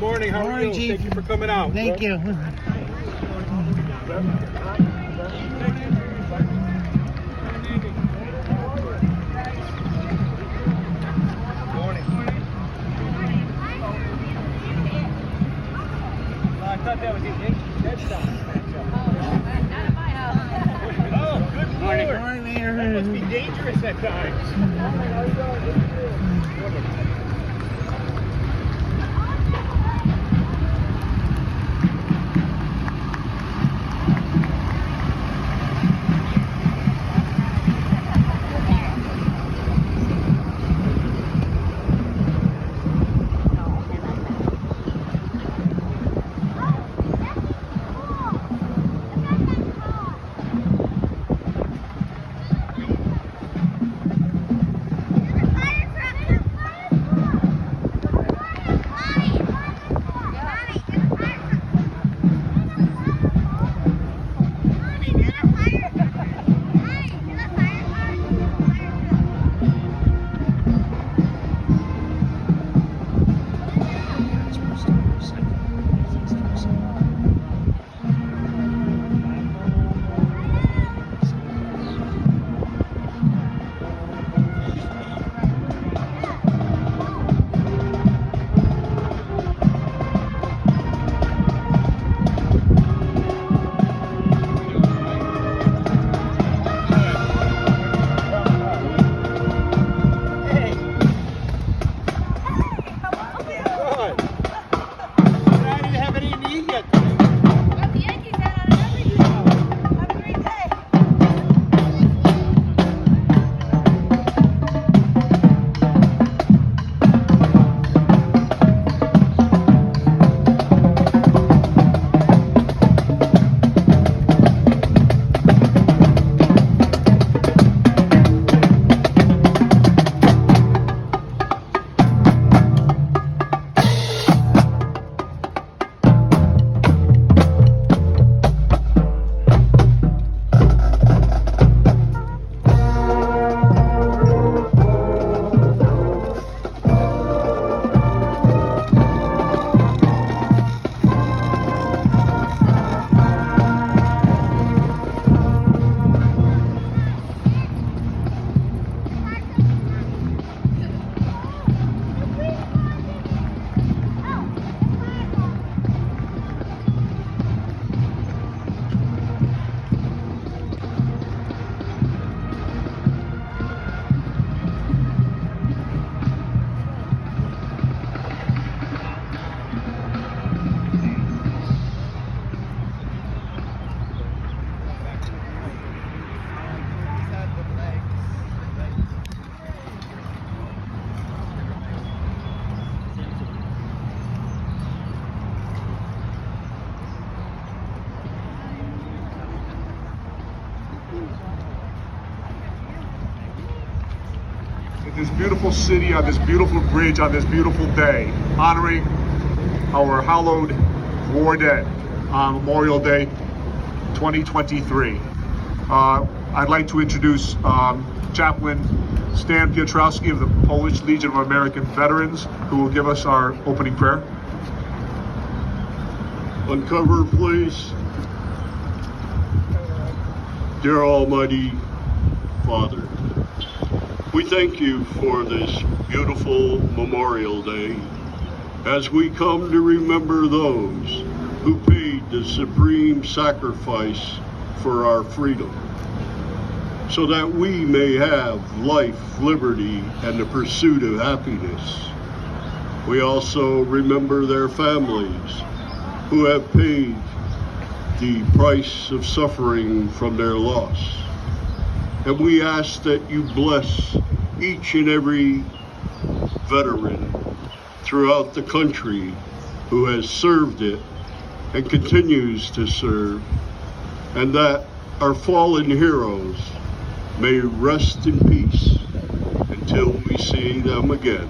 morning. How are you? Chief. Thank you for coming out. Thank you. I thought that was his headstone. Oh, good Morning. Lord. Morning, Mayor. That must be dangerous at times. This beautiful city, on this beautiful bridge, on this beautiful day, honoring our hallowed war dead on Memorial Day 2023. I'd like to introduce Chaplain Stan Piotrowski of the Polish Legion of American Veterans, who will give us our opening prayer. Uncover, please. Dear Almighty Father, we thank you for this beautiful Memorial Day as we come to remember those who paid the supreme sacrifice for our freedom, so that we may have life, liberty, and the pursuit of happiness. We also remember their families who have paid the price of suffering from their loss. And we ask that you bless each and every veteran throughout the country who has served it and continues to serve, and that our fallen heroes may rest in peace until we see them again.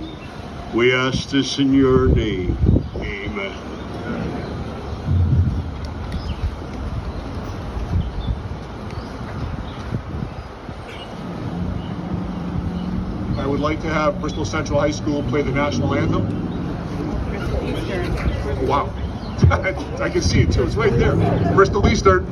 We ask this in your name. Amen. I would like to have Bristol Central High School play the national anthem. wow. I can see it too. It's right there. Bristol Eastern.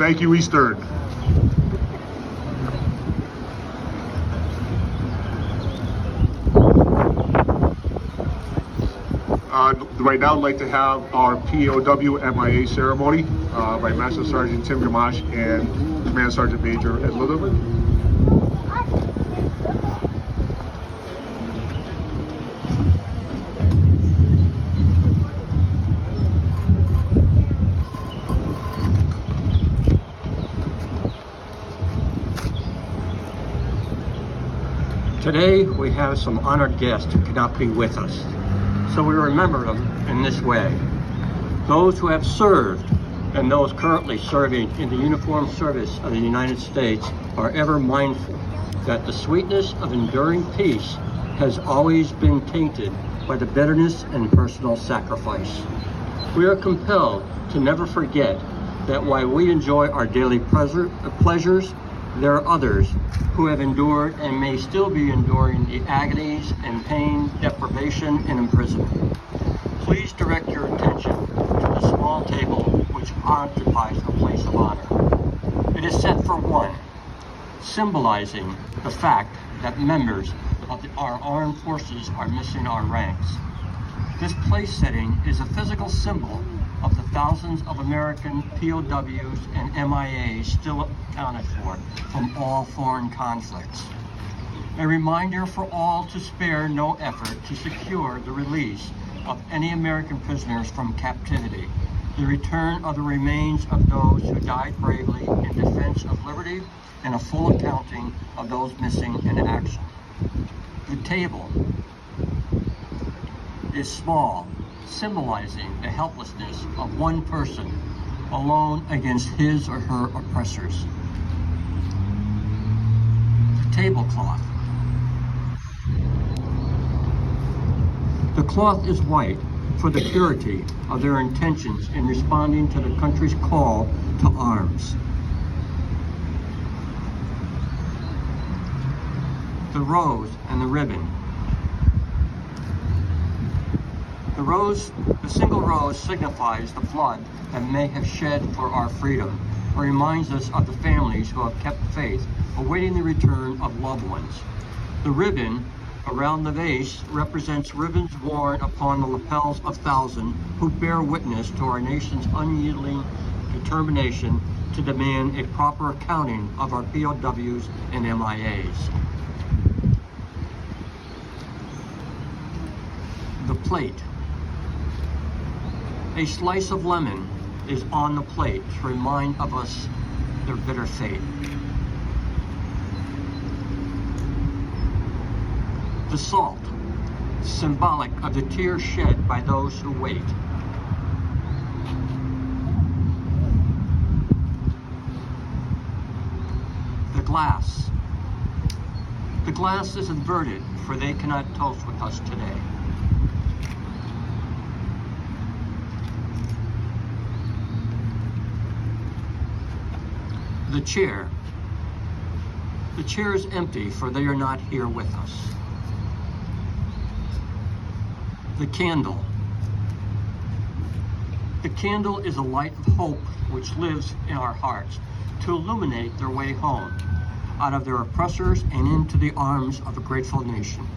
Thank you, Eastern. Right now, I'd like to have our POW MIA ceremony by Master Sergeant Tim Gamache and Command Sergeant Major Ed Litherman. Today we have some honored guests who cannot be with us, so we remember them in this way. Those who have served and those currently serving in the uniformed service of the United States are ever mindful that the sweetness of enduring peace has always been tainted by the bitterness and personal sacrifice. We are compelled to never forget that while we enjoy our daily pleasures, there are others who have endured and may still be enduring the agonies and pain, deprivation, and imprisonment. Please direct your attention to the small table which occupies the place of honor. It is set for one, symbolizing the fact that members of our armed forces are missing our ranks. This place setting is a physical symbol of the thousands of American POWs and MIAs still accounted for from all foreign conflicts. A reminder for all to spare no effort to secure the release of any American prisoners from captivity, the return of the remains of those who died bravely in defense of liberty, and a full accounting of those missing in action. The table is small, symbolizing the helplessness of one person alone against his or her oppressors. The tablecloth. The cloth is white for the purity of their intentions in responding to the country's call to arms. The rose and the ribbon. The single rose signifies the blood that may have shed for our freedom, or reminds us of the families who have kept faith, awaiting the return of loved ones. The ribbon around the vase represents ribbons worn upon the lapels of thousands who bear witness to our nation's unyielding determination to demand a proper accounting of our POWs and MIAs. The plate. A slice of lemon is on the plate to remind of us their bitter fate. The salt. symbolic of the tears shed by those who wait. The glass is inverted, for they cannot toast with us today. The chair is empty, for they are not here with us. The candle is a light of hope which lives in our hearts to illuminate their way home out of their oppressors and into the arms of a grateful nation.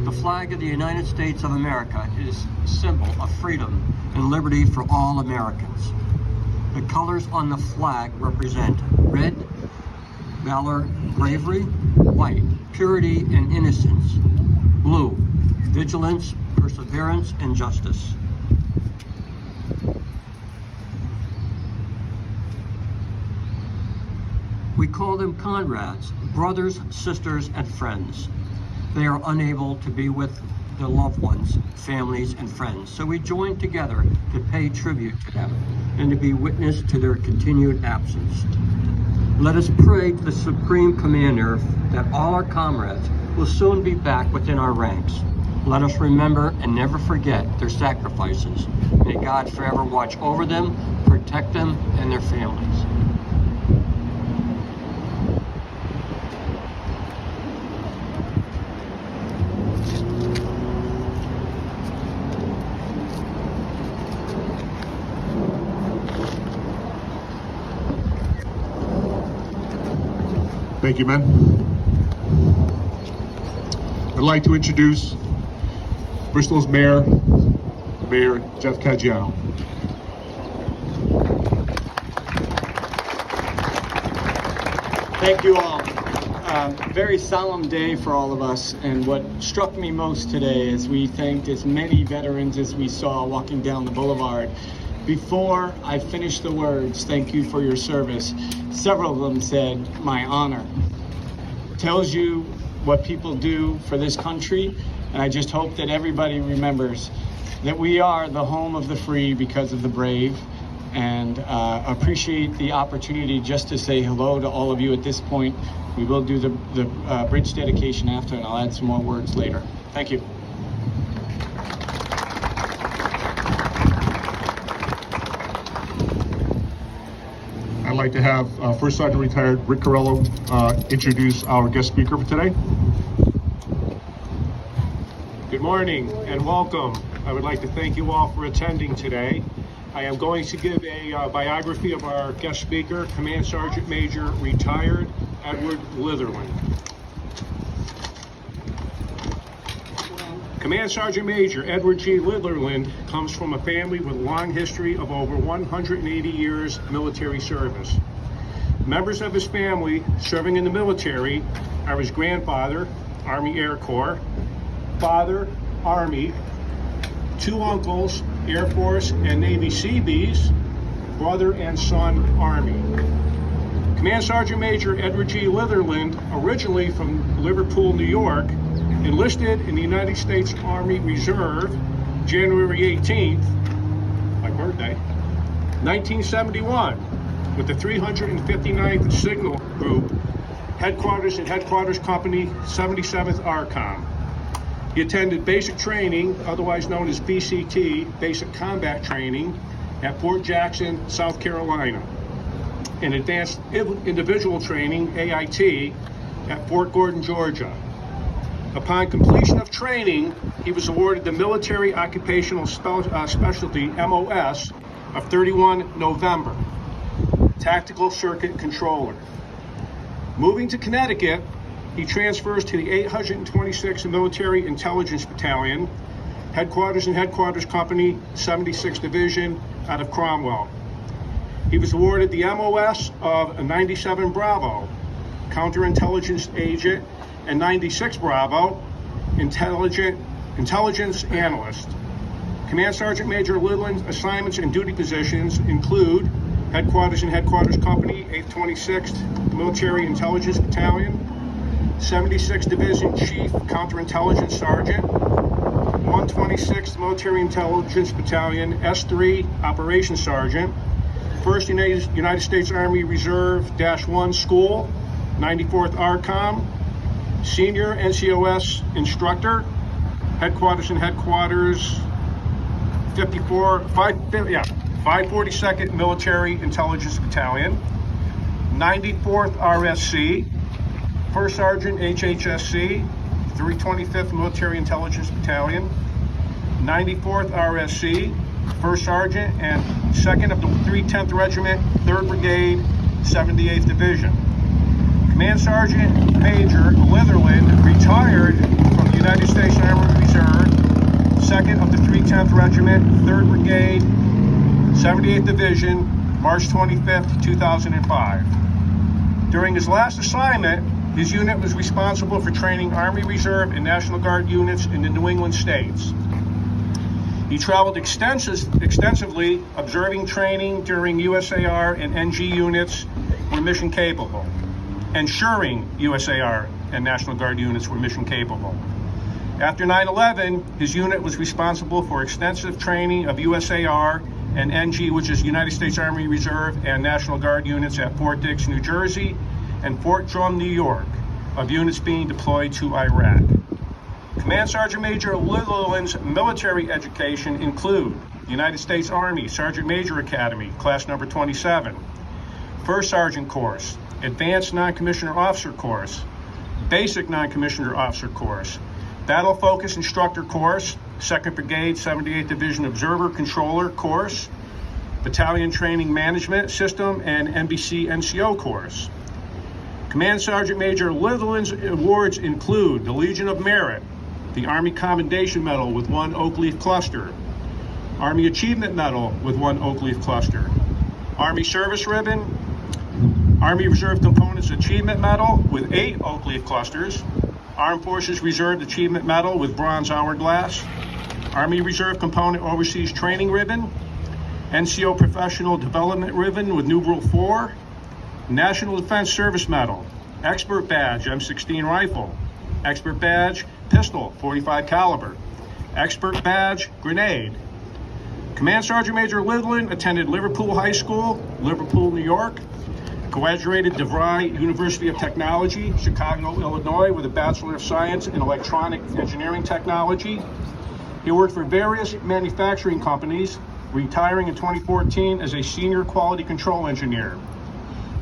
The flag of the United States of America is a symbol of freedom and liberty for all Americans. The colors on the flag represent red, valor, bravery; white, purity and innocence; blue, vigilance, perseverance, and justice. We call them comrades, brothers, sisters, and friends. They are unable to be with their loved ones, families, and friends, so we join together to pay tribute to them and to be witness to their continued absence. Let us pray to the Supreme Commander that all our comrades will soon be back within our ranks. Let us remember and never forget their sacrifices. May God forever watch over them, protect them, and their families. Thank you, men. I'd like to introduce Bristol's Mayor Jeff Caggiano. Thank you all. Very solemn day for all of us, and what struck me most today is we thanked as many veterans as we saw walking down the boulevard. Before I finished the words, "Thank you for your service," several of them said, "My honor." Tells you what people do for this country, and I just hope that everybody remembers that we are the home of the free because of the brave, and appreciate the opportunity just to say hello to all of you at this point. We will do the bridge dedication after, and I'll add some more words later. Thank you. I'd like to have First Sergeant Retired Rick Corello introduce our guest speaker for today. Good morning and welcome. I would like to thank you all for attending today. I am going to give a biography of our guest speaker, Command Sergeant Major Retired Edward Litherland. Command Sergeant Major Edward G. Litherland comes from a family with a long history of over 180 years military service. Members of his family serving in the military are his grandfather, Army Air Corps; father, Army; two uncles, Air Force and Navy Seabees; brother and son, Army. Command Sergeant Major Edward G. Litherland, originally from Liverpool, New York, enlisted in the United States Army Reserve January 18th, my birthday, 1971, with the 359th Signal Group, headquarters at Headquarters Company 77th ARCOM. He attended basic training, otherwise known as BCT, Basic Combat Training, at Fort Jackson, South Carolina, and Advanced Individual Training, AIT, at Fort Gordon, Georgia. Upon completion of training, he was awarded the Military Occupational Specialty, MOS, of 31 November, Tactical Circuit Controller. Moving to Connecticut, he transfers to the 826th Military Intelligence Battalion, headquarters in Headquarters Company, 76th Division, out of Cromwell. He was awarded the MOS of a 97 Bravo, counterintelligence agent and 96 Bravo, intelligence analyst. Command Sergeant Major Lidland's assignments and duty positions include Headquarters and Headquarters Company, 826th Military Intelligence Battalion, 76th Division Chief Counterintelligence Sergeant, 126th Military Intelligence Battalion, S3 Operations Sergeant, 1st United States Army Reserve -1 School, 94th ARCOM, Senior NCOS Instructor, Headquarters and Headquarters 542nd Military Intelligence Battalion, 94th RSC, 1st Sergeant HHSC, 325th Military Intelligence Battalion, 94th RSC, 1st Sergeant and 2nd of the 310th Regiment, 3rd Brigade, 78th Division. Command Sergeant Major Litherland retired from the United States Army Reserve, 2nd of the 310th Regiment, 3rd Brigade, 78th Division, March 25th, 2005. During his last assignment, his unit was responsible for training Army Reserve and National Guard units in the New England states. He traveled extensively, observing training during USAR and NG units were mission capable, ensuring USAR and National Guard units were mission capable. After 9/11, his unit was responsible for extensive training of USAR and NG, which is United States Army Reserve and National Guard units at Fort Dix, New Jersey, and Fort Drum, New York, of units being deployed to Iraq. Command Sergeant Major Litherland's military education include United States Army Sergeant Major Academy, class number 27, First Sergeant course, Advanced Non-Commissioner Officer course, Basic Non-Commissioner Officer course, Battle Focus Instructor course, 2nd Brigade 78th Division Observer Controller course, Battalion Training Management System and NBC NCO course. Command Sergeant Major Litherland's awards include the Legion of Merit, the Army Commendation Medal with 1 Oak Leaf Cluster, Army Achievement Medal with 1 Oak Leaf Cluster, Army Service Ribbon, Army Reserve Components Achievement Medal with 8 Oak Leaf Clusters, Armed Forces Reserve Achievement Medal with Bronze Hourglass, Army Reserve Component Overseas Training Ribbon, NCO Professional Development Ribbon with numeral 4, National Defense Service Medal, Expert Badge M16 Rifle, Expert Badge Pistol 45 caliber, Expert Badge Grenade. Command Sergeant Major Litherland attended Liverpool High School, Liverpool, New York, graduated DeVry University of Technology, Chicago, Illinois, with a Bachelor of Science in Electronic Engineering Technology. He worked for various manufacturing companies, retiring in 2014 as a Senior Quality Control Engineer.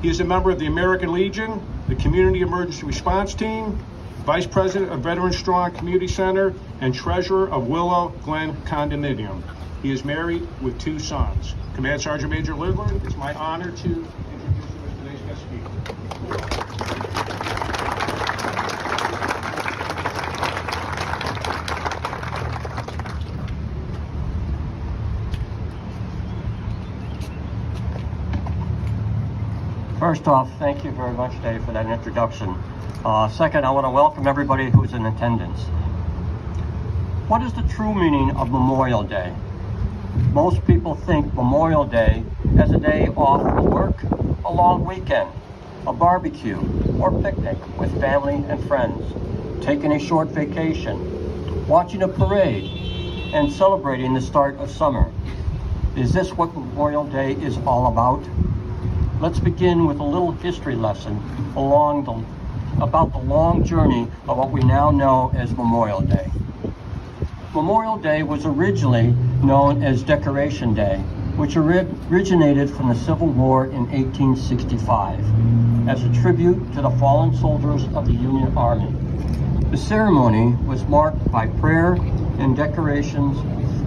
He is a member of the American Legion, the Community Emergency Response Team, Vice President of Veteran Strong Community Center, and Treasurer of Willow Glen Condominium. He is married with 2 sons. Command Sergeant Major Litherland, it's my honor to introduce you as today's guest speaker. First off, thank you very much, Dave, for that introduction. Second, I want to welcome everybody who's in attendance. What is the true meaning of Memorial Day? Most people think Memorial Day as a day off from work, a long weekend, a barbecue, or picnic with family and friends, taking a short vacation, watching a parade, and celebrating the start of summer. Is this what Memorial Day is all about? Let's begin with a little history lesson about the long journey of what we now know as Memorial Day. Memorial Day was originally known as Decoration Day, which originated from the Civil War in 1865 as a tribute to the fallen soldiers of the Union Army. The ceremony was marked by prayer and decorations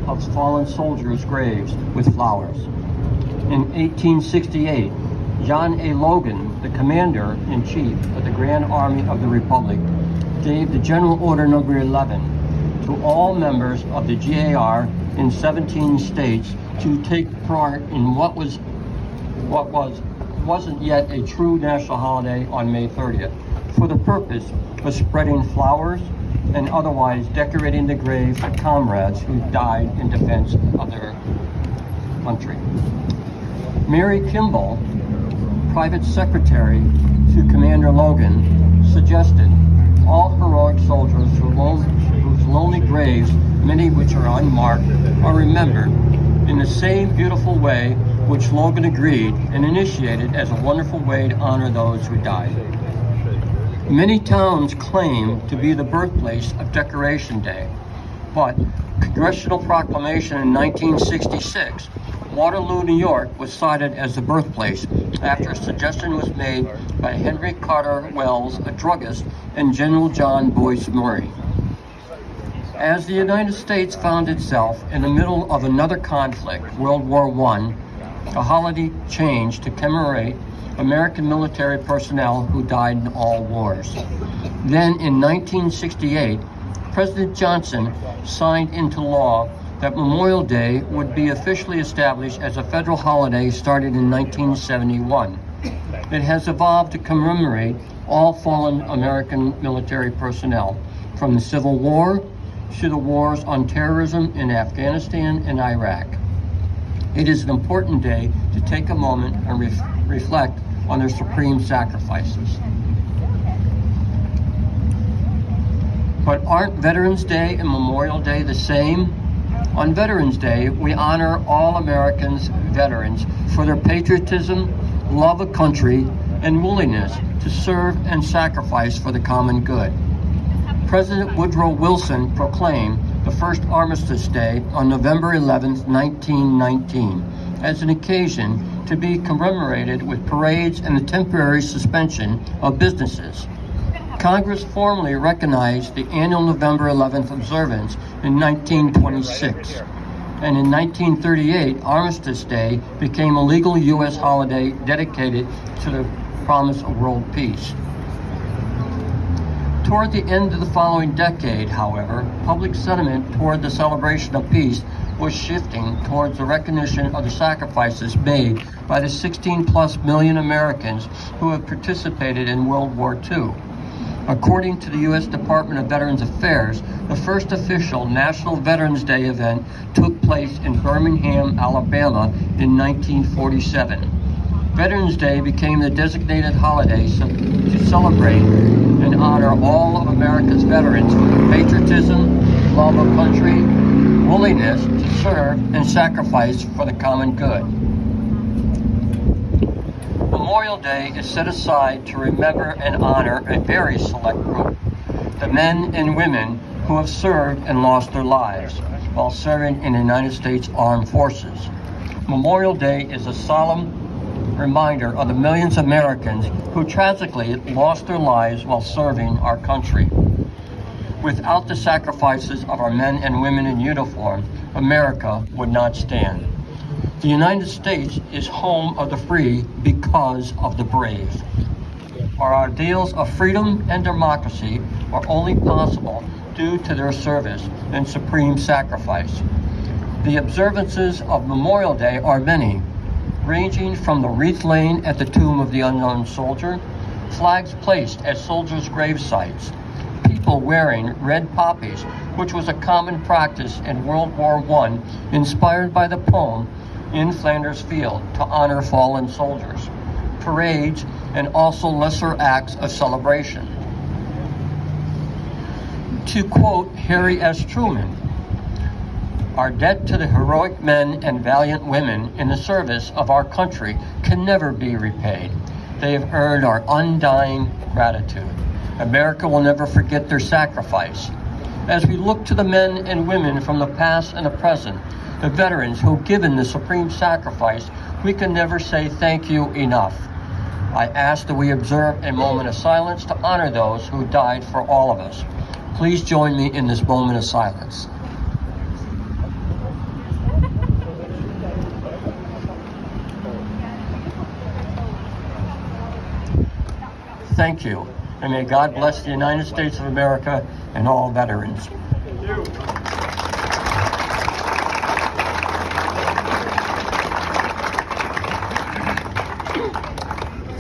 of fallen soldiers' graves with flowers. In 1868, John A. Logan, the Commander-in-Chief of the Grand Army of the Republic, gave the General Order Number 11 to all members of the GAR in 17 states to take part in what wasn't yet a true national holiday on May 30th, for the purpose of spreading flowers and otherwise decorating the graves of comrades who died in defense of their country. Mary Kimball, private secretary to Commander Logan, suggested all heroic soldiers whose lonely graves, many which are unmarked, are remembered in the same beautiful way which Logan agreed and initiated as a wonderful way to honor those who died. Many towns claim to be the birthplace of Decoration Day, but Congressional Proclamation in 1966, Waterloo, New York, was cited as the birthplace after a suggestion was made by Henry Carter Wells, a druggist, and General John Boyce Murray. As the United States found itself in the middle of another conflict, World War I, a holiday changed to commemorate American military personnel who died in all wars. Then in 1968, President Johnson signed into law that Memorial Day would be officially established as a federal holiday starting in 1971. It has evolved to commemorate all fallen American military personnel, from the Civil War to the wars on terrorism in Afghanistan and Iraq. It is an important day to take a moment and reflect on their supreme sacrifices. But aren't Veterans Day and Memorial Day the same? On Veterans Day, we honor all Americans veterans for their patriotism, love of country, and willingness to serve and sacrifice for the common good. President Woodrow Wilson proclaimed the first Armistice Day on November 11, 1919, as an occasion to be commemorated with parades and the temporary suspension of businesses. Congress formally recognized the annual November 11th observance in 1926, and in 1938, Armistice Day became a legal U.S. holiday dedicated to the promise of world peace. Toward the end of the following decade, however, public sentiment toward the celebration of peace was shifting towards the recognition of the sacrifices made by the 16+ million Americans who have participated in World War II. According to the U.S. Department of Veterans Affairs, the first official National Veterans Day event took place in Birmingham, Alabama in 1947. Veterans Day became the designated holiday to celebrate and honor all of America's veterans for their patriotism, love of country, willingness to serve and sacrifice for the common good. Memorial Day is set aside to remember and honor a very select group, the men and women who have served and lost their lives while serving in the United States Armed Forces. Memorial Day is a solemn reminder of the millions of Americans who tragically lost their lives while serving our country. Without the sacrifices of our men and women in uniform, America would not stand. The United States is home of the free because of the brave. Our ideals of freedom and democracy are only possible due to their service and supreme sacrifice. The observances of Memorial Day are many, ranging from the wreath laying at the tomb of the unknown soldier, flags placed at soldiers' grave sites, people wearing red poppies, which was a common practice in World War I, inspired by the poem In Flanders Field to honor fallen soldiers, parades, and also lesser acts of celebration. To quote Harry S. Truman, "Our debt to the heroic men and valiant women in the service of our country can never be repaid. They have earned our undying gratitude. America will never forget their sacrifice." As we look to the men and women from the past and the present, the veterans who have given the supreme sacrifice, we can never say thank you enough. I ask that we observe a moment of silence to honor those who died for all of us. Please join me in this moment of silence. Thank you, and may God bless the United States of America and all veterans.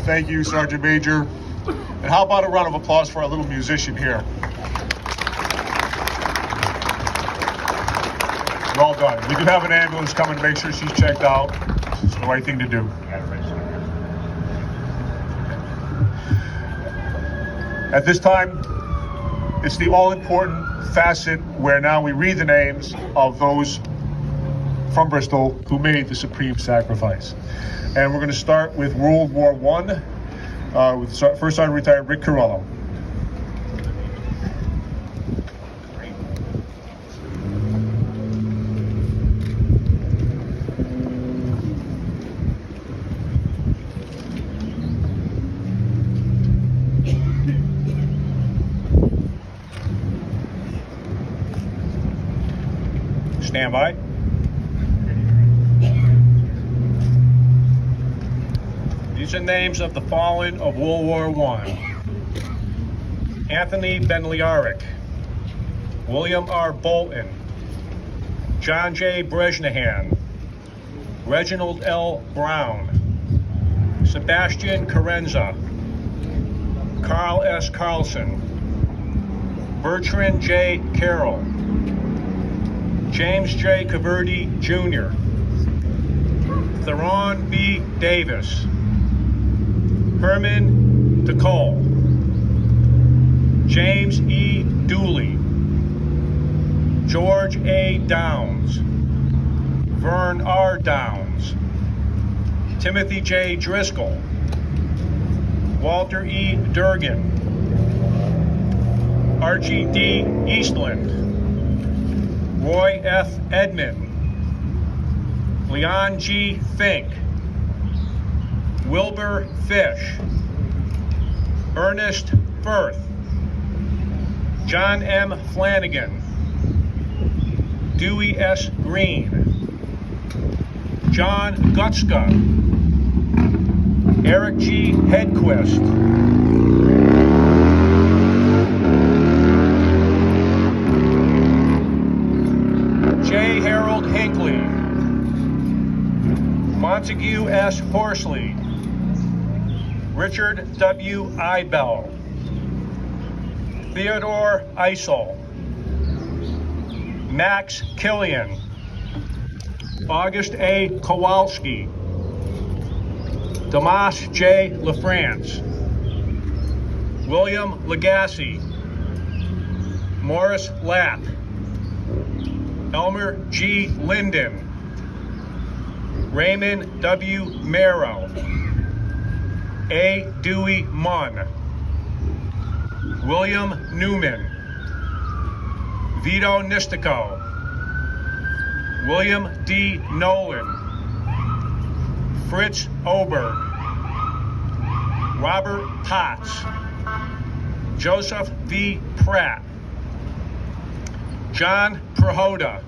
Thank you, Sergeant Major. And how about a round of applause for our little musician here? Well done. We do have an ambulance coming to make sure she's checked out. It's the right thing to do. At this time, it's the all-important facet where now we read the names of those from Bristol who made the supreme sacrifice. And we're going to start with World War I with First Sergeant Retired Rick Carello. Stand by. These are names of the fallen of World War I. Anthony Benliaric, William R. Bolton, John J. Bresnahan, Reginald L. Brown, Sebastian Carenza, Carl S. Carlson, Bertrand J. Carroll, James J. Caverdi Jr., Theron B. Davis, Herman DeCole, James E. Dooley, George A. Downs, Vern R. Downs, Timothy J. Driscoll, Walter E. Durgan, Archie D. Eastland, Roy F. Edmond, Leon G. Fink, Wilbur Fish, Ernest Firth, John M. Flanagan, Dewey S. Green, John Gutska, Eric G. Hedquist, J. Harold Hinckley, Montague S. Horsley, Richard W. Eibel, Theodore Eisel, Max Killian, August A. Kowalski, Damas J. LaFrance, William Legacy, Morris Lapp, Elmer G. Linden, Raymond W. Merrow, A. Dewey Munn, William Newman, Vito Nistico, William D. Nolan, Fritz Oberg, Robert Potts, Joseph V. Pratt, John Prohoda,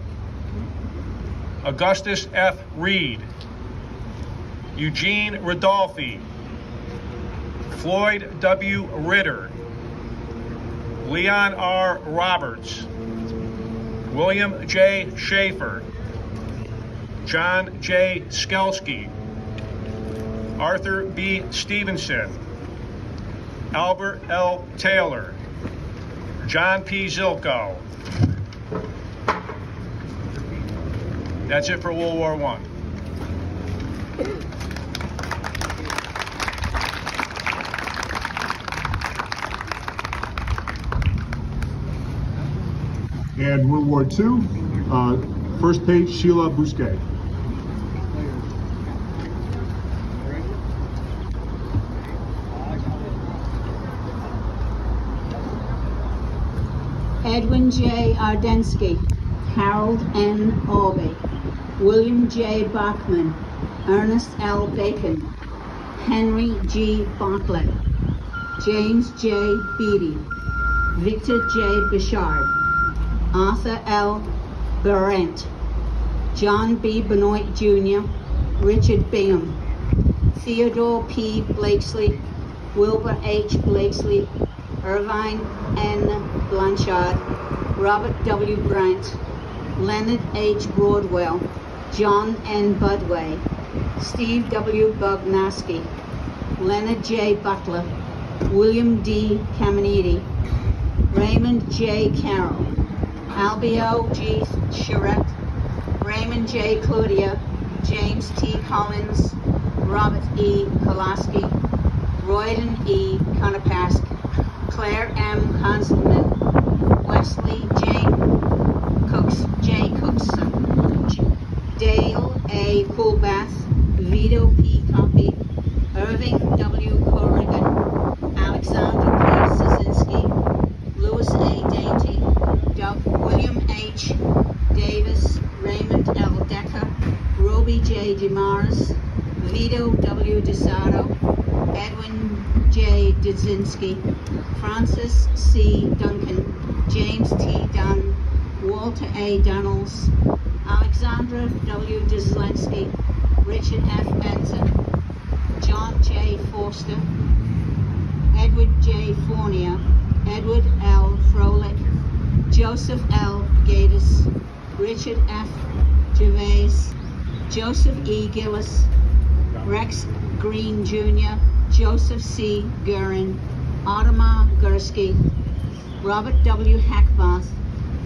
Augustus F. Reed, Eugene Rodolphi, Floyd W. Ritter, Leon R. Roberts, William J. Schaefer, John J. Skelski, Arthur B. Stevenson, Albert L. Taylor, John P. Zilko. That's it for World War I. And World War II, first page, Sheila Bousquet. Edwin J. Ardensky, Harold N. Orby, William J. Bachman, Ernest L. Bacon, Henry G. Bartlett, James J. Beatty, Victor J. Bichard, Arthur L. Berendt, John B. Benoit Jr., Richard Bingham, Theodore P. Blakesley, Wilbur H. Blakesley, Irvine N. Blanchard, Robert W. Brandt, Leonard H. Broadwell, John N. Budway, Steve W. Bognaski, Leonard J. Butler, William D. Caminiti, Raymond J. Carroll, Albio G. Charette, Raymond J. Claudia, James T. Collins, Robert E. Kolaski, Royden E. Conopask, Claire M. Conselman, Wesley J. Cookson, Dale A. Coolbath, Vito P. Coffey, Irving W. Corrigan, Alexander P. Szynski, Louis A. Dainty, William H. Davis, Raymond L. Decker, Roby J. DeMars, Vito W. DeSato, Edwin J. Dzinski, Francis C. Duncan, James T. Dunn, Walter A. Dunnels, Alexandra W. Dizlensky, Richard F. Benson, John J. Forster, Edward J. Fournier, Edward L. Froelich, Joseph L. Gatus, Richard F. Gervais, Joseph E. Gillis, Rex Green Jr., Joseph C. Guerin, Audemars Gursky, Robert W. Hackbarth,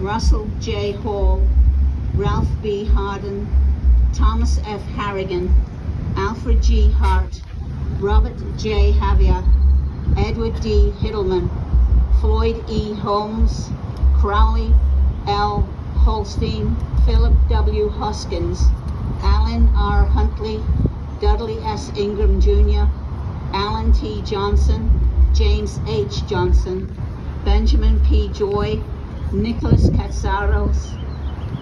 Russell J. Hall, Ralph B. Harden, Thomas F. Harrigan, Alfred G. Hart, Robert J. Javier, Edward D. Hiddleman, Floyd E. Holmes, Crowley L. Holstein, Philip W. Hoskins, Alan R. Huntley, Dudley S. Ingram Jr., Alan T. Johnson, James H. Johnson, Benjamin P. Joy, Nicholas Katsaros,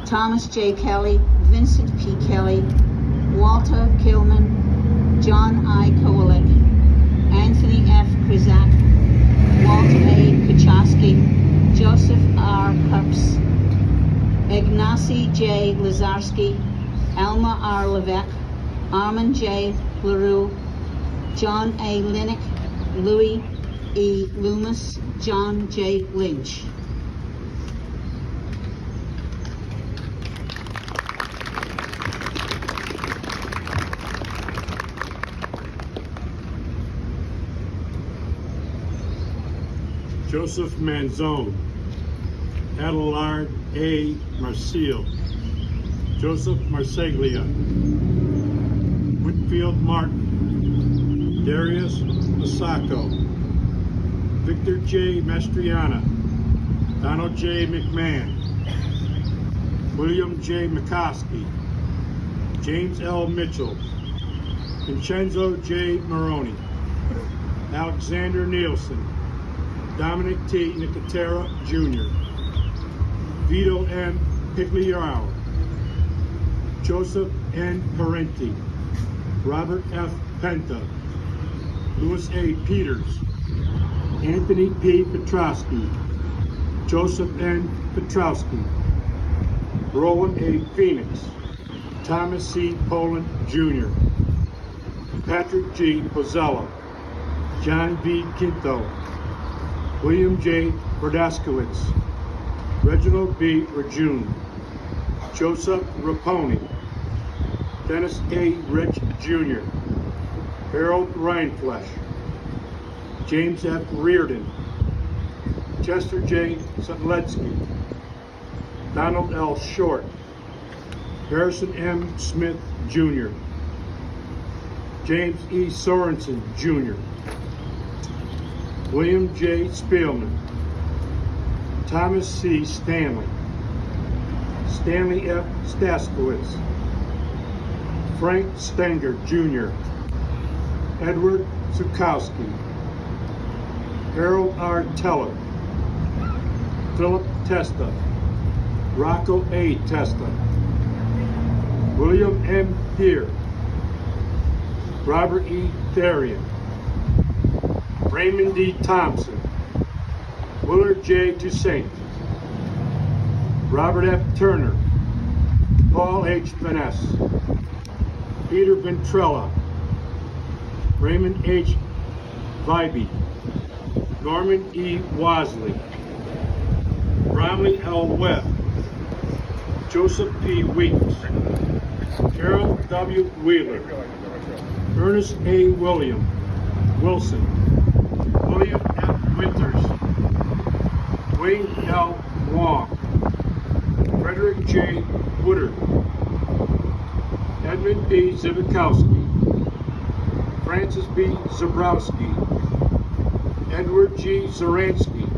Thomas J. Kelly, Vincent P. Kelly, Walter Kilman, John I. Kowalik, Anthony F. Krizak, Walter A. Kuchowski, Joseph R. Cups, Ignacy J. Lazarski, Alma R. Levesque, Armand J. LaRue, John A. Linick, Louis E. Loomis, John J. Lynch. Joseph Manzone, Adelard A. Marcial, Joseph Marseglia, Whitfield Martin, Darius Masako, Victor J. Mastriana, Donald J. McMahon, William J. McCoskey, James L. Mitchell, Vincenzo J. Maroney, Alexander Nielsen, Dominic T. Nicotera Jr., Vito M. Pigliaro, Joseph N. Parenti, Robert F. Penta, Louis A. Peters, Anthony P. Petrowski, Joseph N. Petrowski, Roland A. Phoenix, Thomas C. Poland Jr., Patrick G. Pozzella, John V. Quinto, William J. Berdaskowitz, Reginald B. Rajun, Joseph Raponi, Dennis A. Rich Jr., Harold Reinflesh, James F. Reardon, Chester J. Sutletsky, Donald L. Short, Harrison M. Smith Jr., James E. Sorensen Jr., William J. Spielman, Thomas C. Stanley, Stanley F. Staskowitz, Frank Stenger Jr., Edward Zukowski, Harold R. Teller, Philip Testa, Rocco A. Testa, William M. Peer, Robert E. Therian, Raymond D. Thompson, Willard J. Toussaint, Robert F. Turner, Paul H. Vaness, Peter Ventrella, Raymond H. Vibey, Norman E. Wasley, Bromley L. Webb, Joseph P. Weeks, Harold W. Wheeler, Ernest A. Wilson, William F. Winters, Wayne L. Wong, Frederick J. Woodard, Edmund A. Zibikowski, Francis B. Zabrowski, Edward G. Zaransky,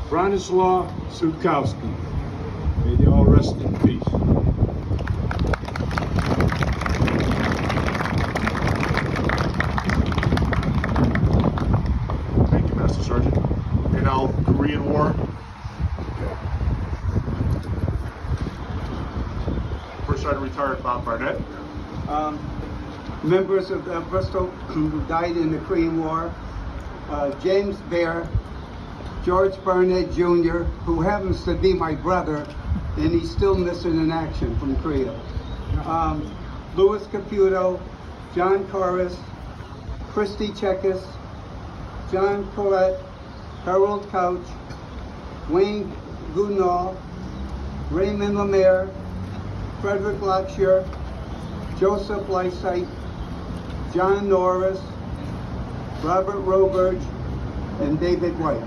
Bronislaw Sukowski. May they all rest in peace. Thank you, Master Sergeant. And now, Korean War. First Sergeant Retired Bob Barnett. Members of Bristol who died in the Korean War, James Bear, George Barnett Jr., who happens to be my brother, and he's still missing in action from Korea. Louis Caputo, John Corris, Christy Checkis, John Collette, Harold Couch, Wayne Goodall, Raymond Lemaire, Frederick Lockshire, Joseph Lysight, John Norris, Robert Roberge, and David White.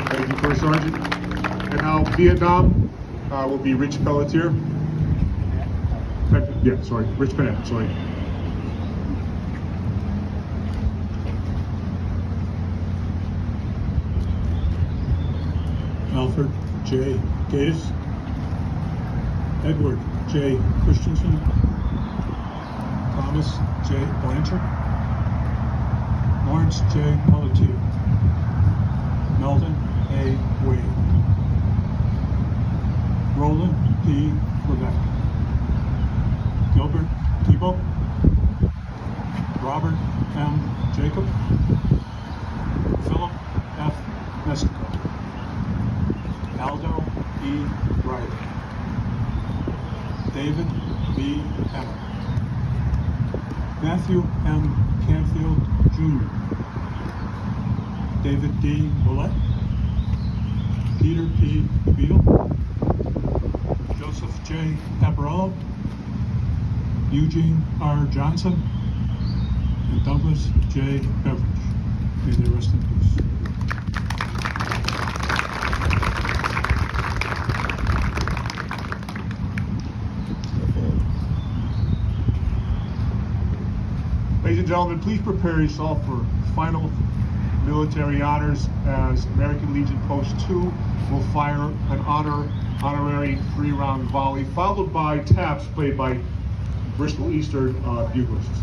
Thank you, First Sergeant. And now, Vietnam will be Rich Pelletier. Yeah, sorry, Rich Bennett, sorry. Alfred J. Gates, Edward J. Christensen, Thomas J. Blanchard, Lawrence J. Pelletier, Melvin A. Wade, Roland P. Levesque, Gilbert Thibault, Robert M. Jacob, Philip F. Messico, Aldo E. Riley, David B. Emmett, Matthew M. Canfield Jr., David D. Willett, Peter P. Beadle, Joseph J. Caparello, Eugene R. Johnson, and Douglas J. Beveridge. May they rest in peace. Ladies and gentlemen, please prepare yourself for final military honors as American Legion Post 2 will fire an honorary 3-round volley, followed by taps played by Bristol Eastern buglerists.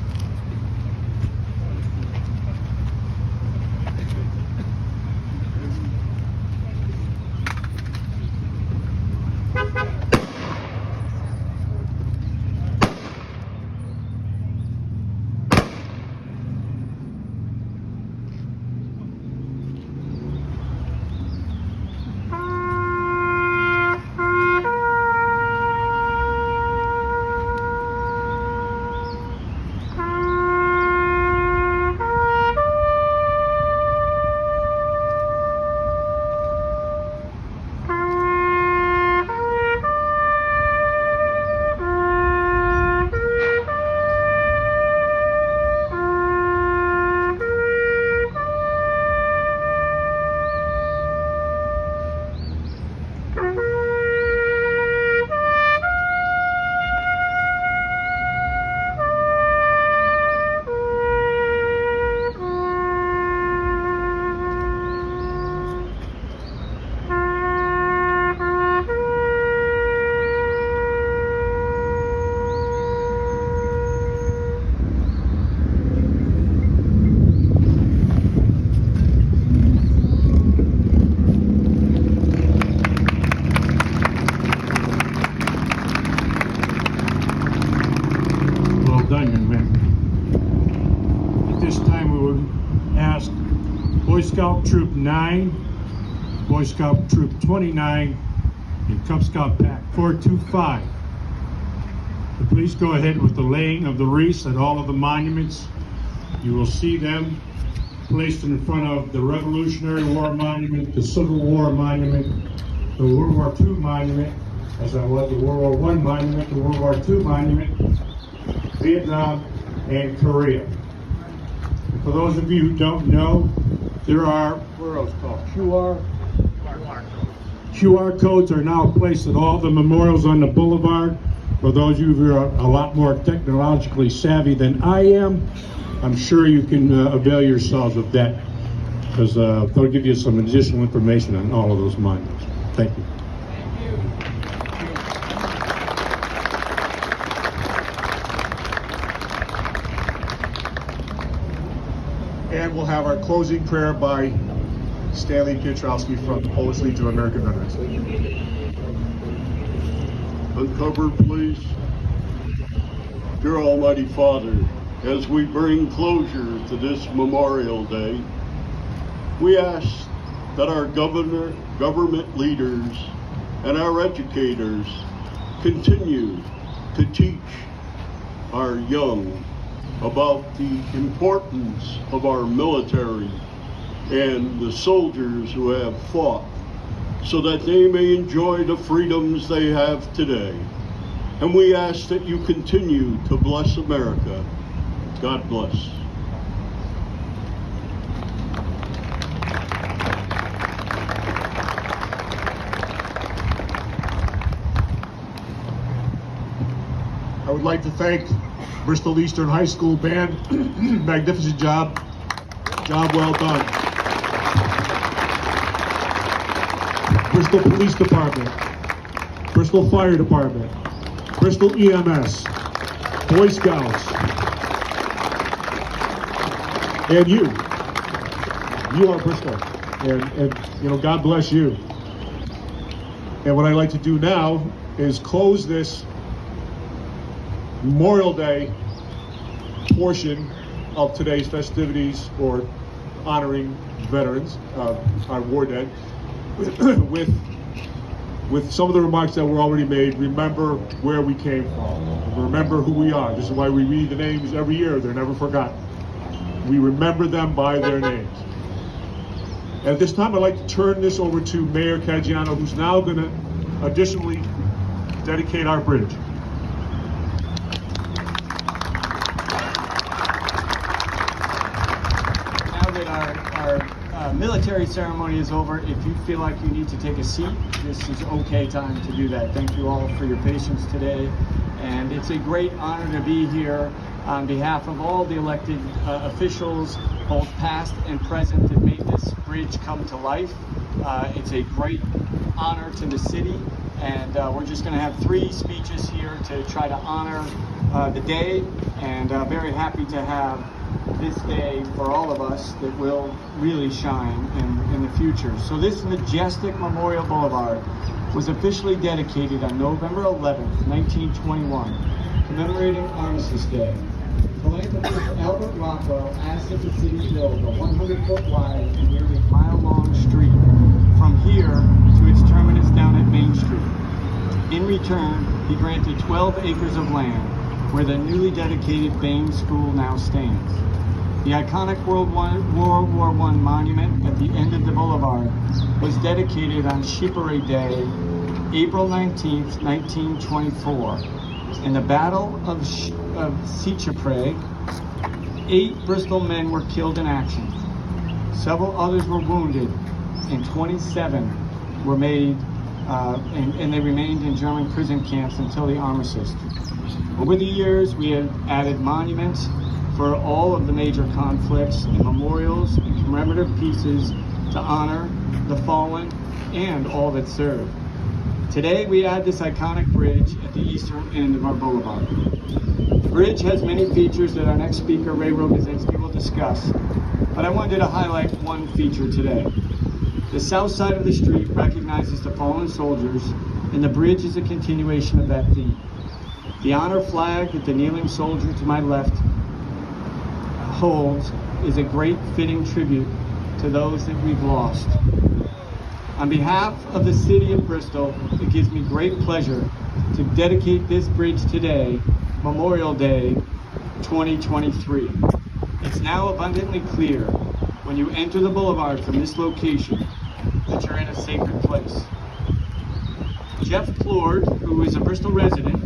Done, young man. At this time, we will ask Boy Scout Troop 9, Boy Scout Troop 29, and Cub Scout Pack 425 to please go ahead with the laying of the wreaths at all of the monuments. You will see them placed in front of the Revolutionary War Monument, the Civil War Monument, the World War II Monument, as I was the World War I Monument, the World War II Monument, Vietnam, and Korea. For those of you who don't know, there are QR codes are now placed at all the memorials on the boulevard. For those of you who are a lot more technologically savvy than I am, I'm sure you can avail yourselves of that, because they'll give you some additional information on all of those monuments. Thank you. And we'll have our closing prayer by Stanley Piotrowski from the Polish Legion of American Veterans. Uncover, please. Dear Almighty Father, as we bring closure to this Memorial Day, we ask that our government leaders and our educators continue to teach our young about the importance of our military and the soldiers who have fought, so that they may enjoy the freedoms they have today. And we ask that you continue to bless America. God bless. I would like to thank Bristol Eastern High School Band. Magnificent job. Job well done. Bristol Police Department, Bristol Fire Department, Bristol EMS, Boy Scouts, and you. You are Bristol, and you know, God bless you. And what I'd like to do now is close this Memorial Day portion of today's festivities, or honoring veterans, our war dead, with some of the remarks that were already made. Remember where we came from. Remember who we are. This is why we read the names every year. They're never forgotten. We remember them by their names. At this time, I'd like to turn this over to Mayor Caggiano, who's now going to additionally dedicate our bridge. Now that our military ceremony is over, if you feel like you need to take a seat, this is okay time to do that. Thank you all for your patience today, and it's a great honor to be here on behalf of all the elected officials, both past and present, that made this bridge come to life. It's a great honor to the city, and we're just going to have 3 speeches here to try to honor the day, and very happy to have this day for all of us that will really shine in the future. So this majestic Memorial Boulevard was officially dedicated on November 11th, 1921, commemorating Armistice Day. Philanthropist Albert Rockwell asked that the city build a 100-foot wide and nearly mile-long street from here to its terminus down at Main Street. In return, he granted 12 acres of land where the newly dedicated Bain School now stands. The iconic World War I monument at the end of the boulevard was dedicated on Shipperary Day, April 19th, 1924. In the Battle of Seicheprey, 8 Bristol men were killed in action. Several others were wounded, and 27 were made, and they remained in German prison camps until the armistice. Over the years, we have added monuments for all of the major conflicts, and memorials and commemorative pieces to honor the fallen and all that served. Today, we add this iconic bridge at the eastern end of our boulevard. The bridge has many features that our next speaker, Ray Rogozinski, will discuss, but I wanted to highlight one feature today. The south side of the street recognizes the fallen soldiers, and the bridge is a continuation of that theme. The honor flag that the kneeling soldier to my left holds is a great fitting tribute to those that we've lost. On behalf of the city of Bristol, it gives me great pleasure to dedicate this bridge today, Memorial Day 2023. It's now abundantly clear when you enter the boulevard from this location that you're in a sacred place. Jeff Plord, who is a Bristol resident,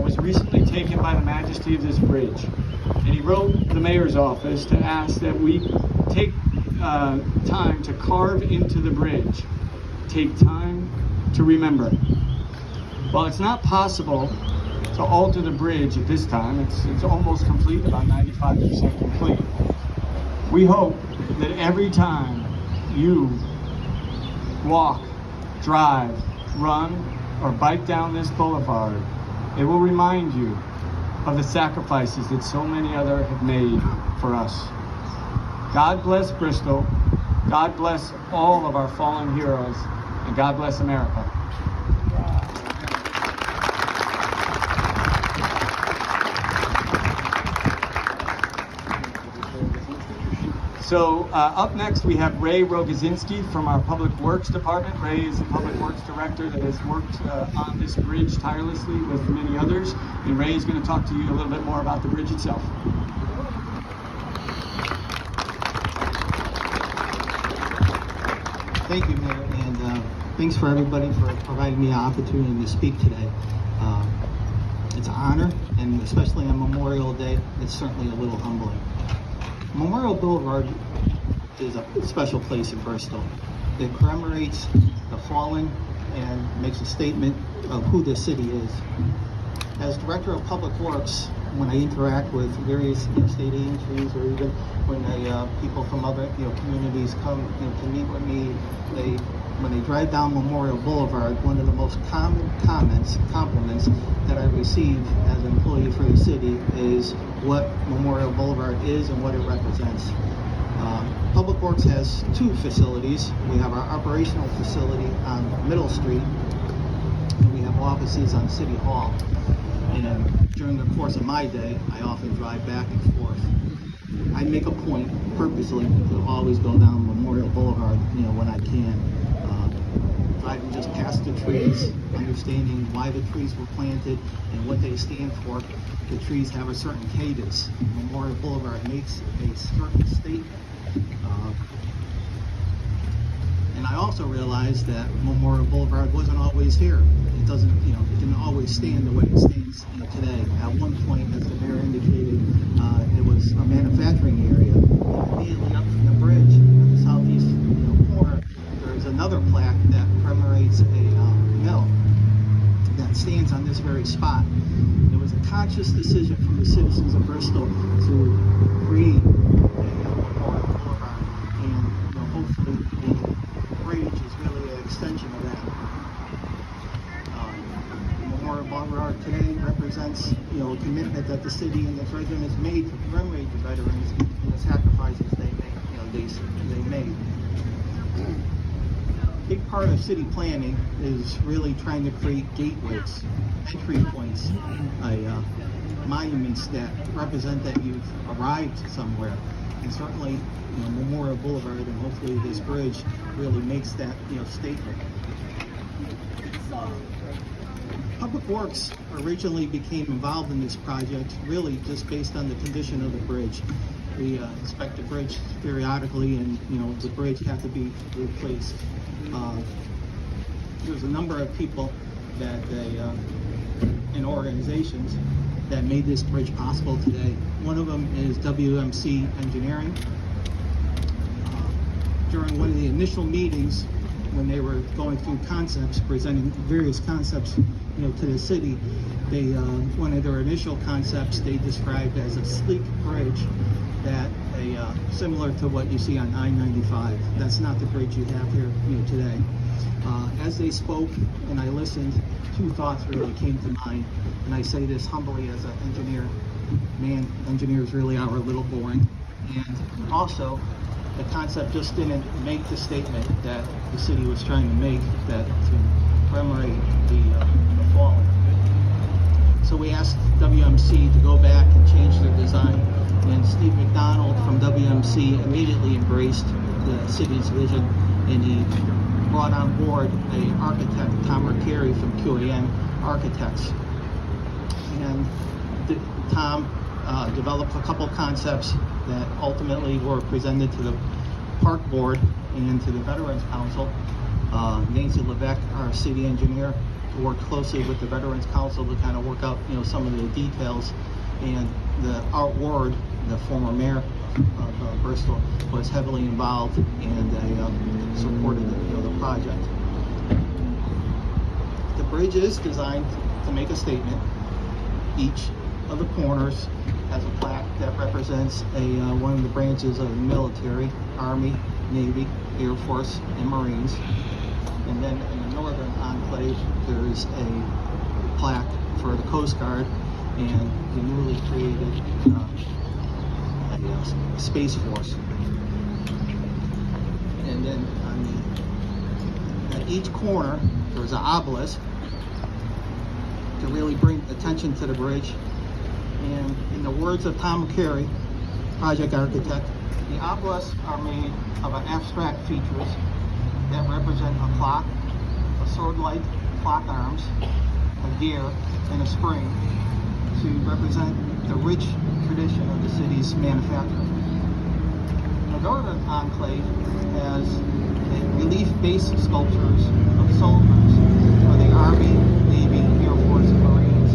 was recently taken by the majesty of this bridge. And he wrote the mayor's office to ask that we take time to carve into the bridge, take time to remember. While it's not possible to alter the bridge at this time, it's almost complete, about 95% complete. We hope that every time you walk, drive, run, or bike down this boulevard, it will remind you of the sacrifices that so many others have made for us. God bless Bristol, God bless all of our fallen heroes, and God bless America. So up next we have Ray Rogozinski from our Public Works Department. Ray is the Public Works Director that has worked on this bridge tirelessly with many others. And Ray is going to talk to you a little bit more about the bridge itself. Thank you, Mayor, and thanks for everybody for providing me an opportunity to speak today. It's an honor, and especially on Memorial Day, it's certainly a little humbling. Memorial Boulevard is a special place in Bristol. It commemorates the fallen and makes a statement of who this city is. As Director of Public Works, when I interact with various state agencies, or even when people from other communities come to meet with me, when they drive down Memorial Boulevard, one of the most common compliments that I receive as an employee for the city is what Memorial Boulevard is and what it represents. Public Works has two facilities. We have our operational facility on Middle Street, and we have offices on City Hall. And during the course of my day, I often drive back and forth. I make a point purposely to always go down Memorial Boulevard, when I can. Driving just past the trees, understanding why the trees were planted and what they stand for. The trees have a certain cadence. Memorial Boulevard makes a certain statement. And I also realized that Memorial Boulevard wasn't always here. It didn't always stand the way it stands today. At one point, as the mayor indicated, it was a manufacturing area. Immediately up from the bridge, at the southeast corner, there's another plaque that commemorates a mill that stands on this very spot. It was a conscious decision from the citizens of Bristol to create Memorial Boulevard, and hopefully the bridge is really an extension of that. Memorial Boulevard today represents a commitment that the city and the president has made to commemorate the veterans and the sacrifices they made. A big part of city planning is really trying to create gateways, entry points, monuments that represent that you've arrived somewhere. And certainly, Memorial Boulevard and hopefully this bridge really makes that statement. Public Works originally became involved in this project really just based on the condition of the bridge. We inspect the bridge periodically, and the bridge had to be replaced. There's a number of people and organizations that made this bridge possible today. One of them is WMC Engineering. During one of the initial meetings, when they were going through concepts, presenting various concepts, to the city, one of their initial concepts they described as a sleek bridge that similar to what you see on I-95. That's not the bridge you have here, today. As they spoke and I listened, two thoughts really came to mind, and I say this humbly as an engineer. Man, engineers really are a little boring, and also the concept just didn't make the statement that the city was trying to make, that to commemorate the fallen. So we asked WMC to go back and change their design, and Steve McDonald from WMC immediately embraced the city's vision, and he brought on board an architect, Tom Riccieri from QAN Architects. And Tom developed a couple concepts that ultimately were presented to the Park Board and to the Veterans Council. Nancy Levesque, our city engineer, worked closely with the Veterans Council to kind of work out, some of the details. And Art Ward, the former mayor of Bristol, was heavily involved and supported the project. The bridge is designed to make a statement. Each of the corners has a plaque that represents one of the branches of the military: Army, Navy, Air Force, and Marines. And then in the northern enclave, there's a plaque for the Coast Guard and the newly created Space Force. And then at each corner, there's an obelisk to really bring attention to the bridge. And in the words of Tom Carey, project architect, the obelisks are made of abstract features that represent a clock, a sword-like clock arms, a gear, and a spring to represent the rich tradition of the city's manufacturing. The northern enclave has relief-based sculptures of soldiers for the Army, Navy, Air Force, and Marines.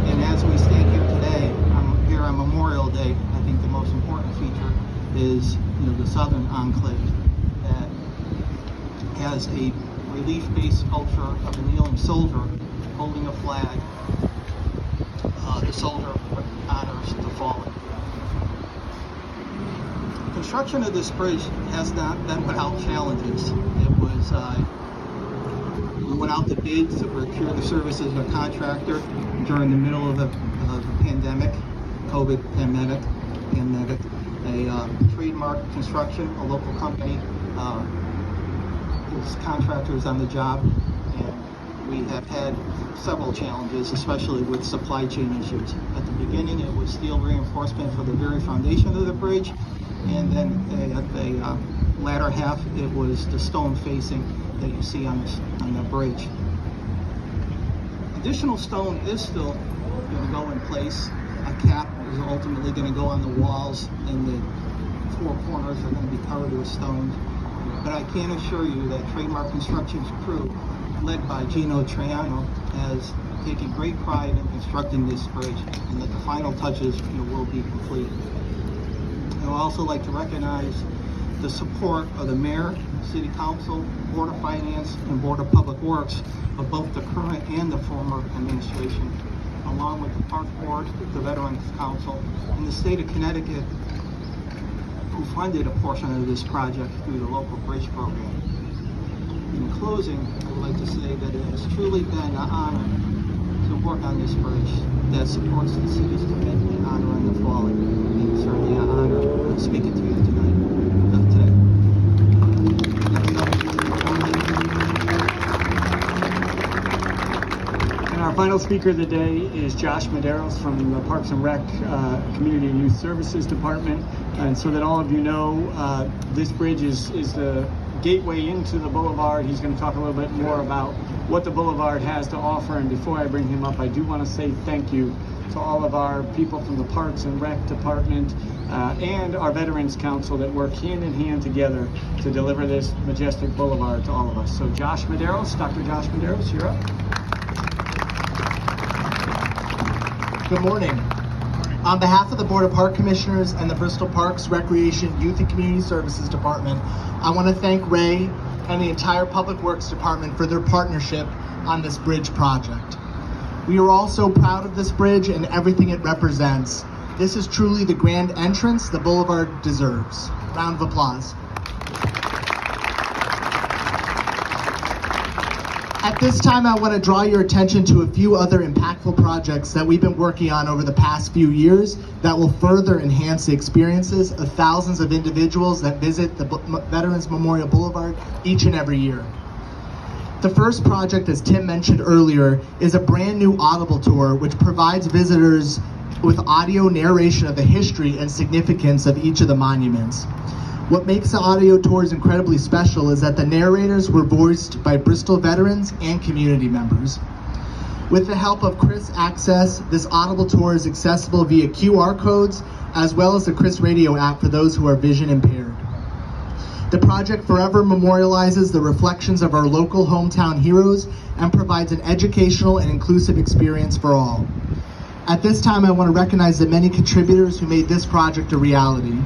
And as we stand here today, here on Memorial Day, I think the most important feature is the southern enclave that has a relief-based sculpture of a kneeling soldier holding a flag. The soldier honors the fallen. Construction of this bridge has not been without challenges. It was we went out to bid to procure the services of a contractor during the middle of the pandemic, COVID pandemic. A Trademark Construction, a local company, was contractors on the job, and we have had several challenges, especially with supply chain issues. At the beginning, it was steel reinforcement for the very foundation of the bridge, and then at the latter half, it was the stone facing that you see on the bridge. Additional stone is still going to go in place. A cap is ultimately going to go on the walls, and the four corners are going to be covered with stone. But I can assure you that Trademark Construction's crew, led by Gino Triano, has taken great pride in constructing this bridge, and that the final touches will be complete. I would also like to recognize the support of the Mayor, City Council, Board of Finance, and Board of Public Works of both the current and the former administration, along with the Park Board, the Veterans Council, and the state of Connecticut, who funded a portion of this project through the local bridge program. In closing, I would like to say that it has truly been an honor to work on this bridge that supports the city's commitment in honoring the fallen. And it's certainly an honor speaking to you today. And our final speaker of the day is Josh Medeiros from the Parks and Rec Community and Youth Services Department. And so that all of you know, this bridge is the gateway into the boulevard. He's going to talk a little bit more about what the boulevard has to offer. And before I bring him up, I do want to say thank you to all of our people from the Parks and Rec Department and our Veterans Council that work hand in hand together to deliver this majestic boulevard to all of us. So Josh Medeiros, Dr. Josh Medeiros, you're up. Good morning. On behalf of the Board of Park Commissioners and the Bristol Parks, Recreation, Youth and Community Services Department, I want to thank Ray and the entire Public Works Department for their partnership on this bridge project. We are all so proud of this bridge and everything it represents. This is truly the grand entrance the boulevard deserves. Round of applause. At this time, I want to draw your attention to a few other impactful projects that we've been working on over the past few years that will further enhance the experiences of thousands of individuals that visit the Veterans Memorial Boulevard each and every year. The first project, as Tim mentioned earlier, is a brand new Audible tour which provides visitors with audio narration of the history and significance of each of the monuments. What makes the audio tours incredibly special is that the narrators were voiced by Bristol veterans and community members. With the help of Chris Access, this Audible tour is accessible via QR codes as well as the Chris Radio app for those who are vision impaired. The project forever memorializes the reflections of our local hometown heroes and provides an educational and inclusive experience for all. At this time, I want to recognize the many contributors who made this project a reality.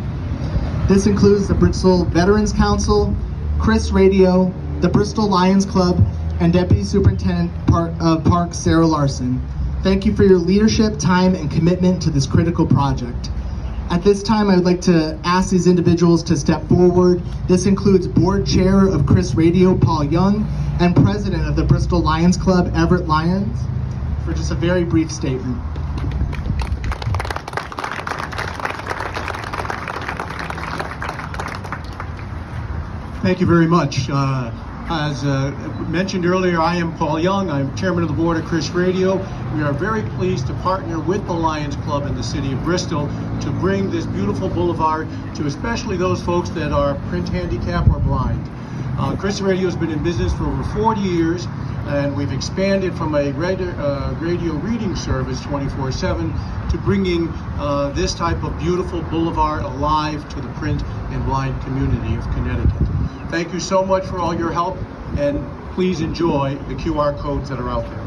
This includes the Bristol Veterans Council, Chris Radio, the Bristol Lions Club, and Deputy Superintendent of Parks Sarah Larson. Thank you for your leadership, time, and commitment to this critical project. At this time, I would like to ask these individuals to step forward. This includes Board Chair of Chris Radio, Paul Young, and President of the Bristol Lions Club, Everett Lyons, for just a very brief statement. Thank you very much. As mentioned earlier, I am Paul Young. I'm Chairman of the Board of Chris Radio. We are very pleased to partner with the Lions Club in the city of Bristol to bring this beautiful boulevard to especially those folks that are print handicapped or blind. Chris Radio has been in business for over 40 years, and we've expanded from a radio reading service 24/7 to bringing this type of beautiful boulevard alive to the print and blind community of Connecticut. Thank you so much for all your help, and please enjoy the QR codes that are out there.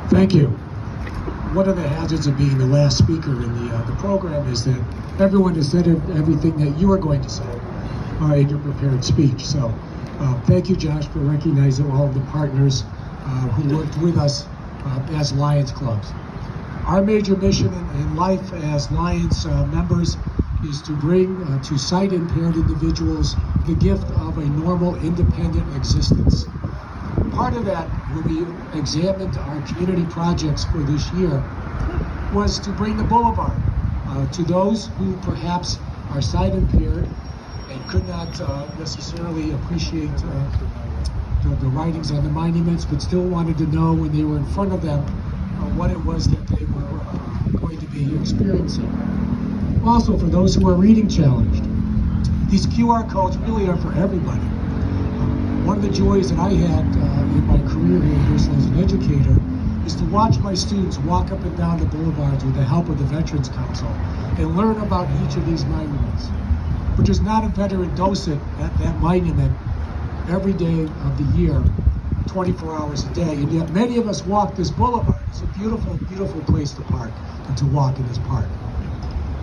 Thank you. One of the hazards of being the last speaker in the program is that everyone has said everything that you are going to say in your prepared speech. So thank you, Josh, for recognizing all of the partners who worked with us as Lions Clubs. Our major mission in life as Lions members is to bring to sight-impaired individuals the gift of a normal, independent existence. Part of that, when we examined our community projects for this year, was to bring the boulevard to those who perhaps are sight-impaired and could not necessarily appreciate the writings on the monuments, but still wanted to know when they were in front of them what it was that they were going to be experiencing. Also, for those who are reading challenged, these QR codes really are for everybody. One of the joys that I had in my career here in Bristol as an educator is to watch my students walk up and down the boulevards with the help of the Veterans Council and learn about each of these monuments. But there's not a veteran docent at that monument every day of the year, 24 hours a day, and yet many of us walk this boulevard. It's a beautiful, beautiful place to park and to walk in this park.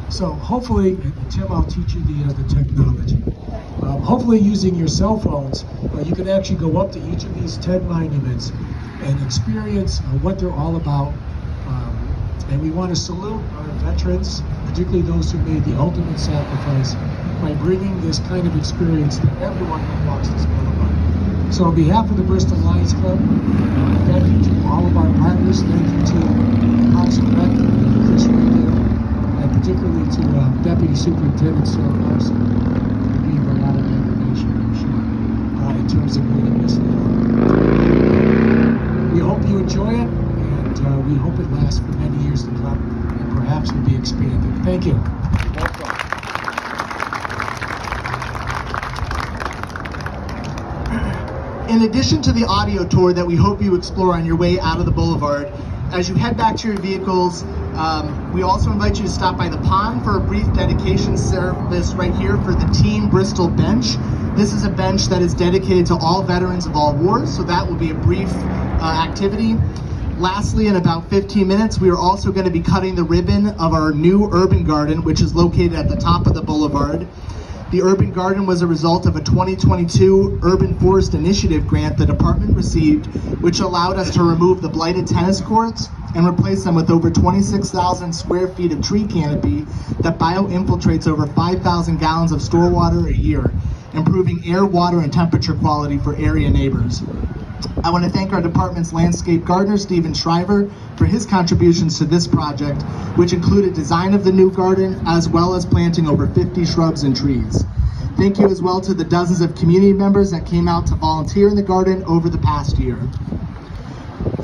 So hopefully, and Tim, I'll teach you the technology. Hopefully using your cell phones, you can actually go up to each of these 10 monuments and experience what they're all about. And we want to salute our veterans, particularly those who made the ultimate sacrifice, by bringing this kind of experience to everyone who walks this boulevard. So on behalf of the Bristol Lions Club, thank you to all of our partners, thank you to Parks and Rec, Chris Radio, and particularly to Deputy Superintendent Sarah Larson, who gave a lot of information, I'm sure, in terms of moving this forward. We hope you enjoy it, and we hope it lasts for many years to come, and perhaps will be expanded. Thank you. In addition to the audio tour that we hope you explore on your way out of the boulevard, as you head back to your vehicles, we also invite you to stop by the pond for a brief dedication service right here for the Team Bristol Bench. This is a bench that is dedicated to all veterans of all wars, so that will be a brief activity. Lastly, in about 15 minutes, we are also going to be cutting the ribbon of our new urban garden, which is located at the top of the boulevard. The urban garden was a result of a 2022 Urban Forest Initiative grant the department received, which allowed us to remove the blighted tennis courts and replace them with over 26,000 square feet of tree canopy that bioinfiltrates over 5,000 gallons of store water a year, improving air, water, and temperature quality for area neighbors. I want to thank our department's landscape gardener, Stephen Shriver, for his contributions to this project, which included design of the new garden, as well as planting over 50 shrubs and trees. Thank you as well to the dozens of community members that came out to volunteer in the garden over the past year.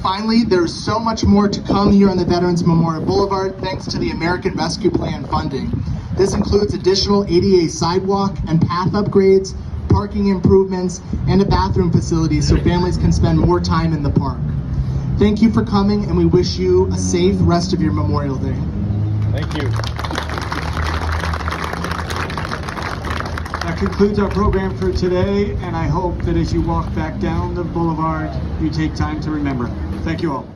Finally, there's so much more to come here on the Veterans Memorial Boulevard thanks to the American Rescue Plan funding. This includes additional ADA sidewalk and path upgrades, parking improvements, and a bathroom facility so families can spend more time in the park. Thank you for coming, and we wish you a safe rest of your Memorial Day. Thank you. That concludes our program for today, and I hope that as you walk back down the boulevard, you take time to remember. Thank you all.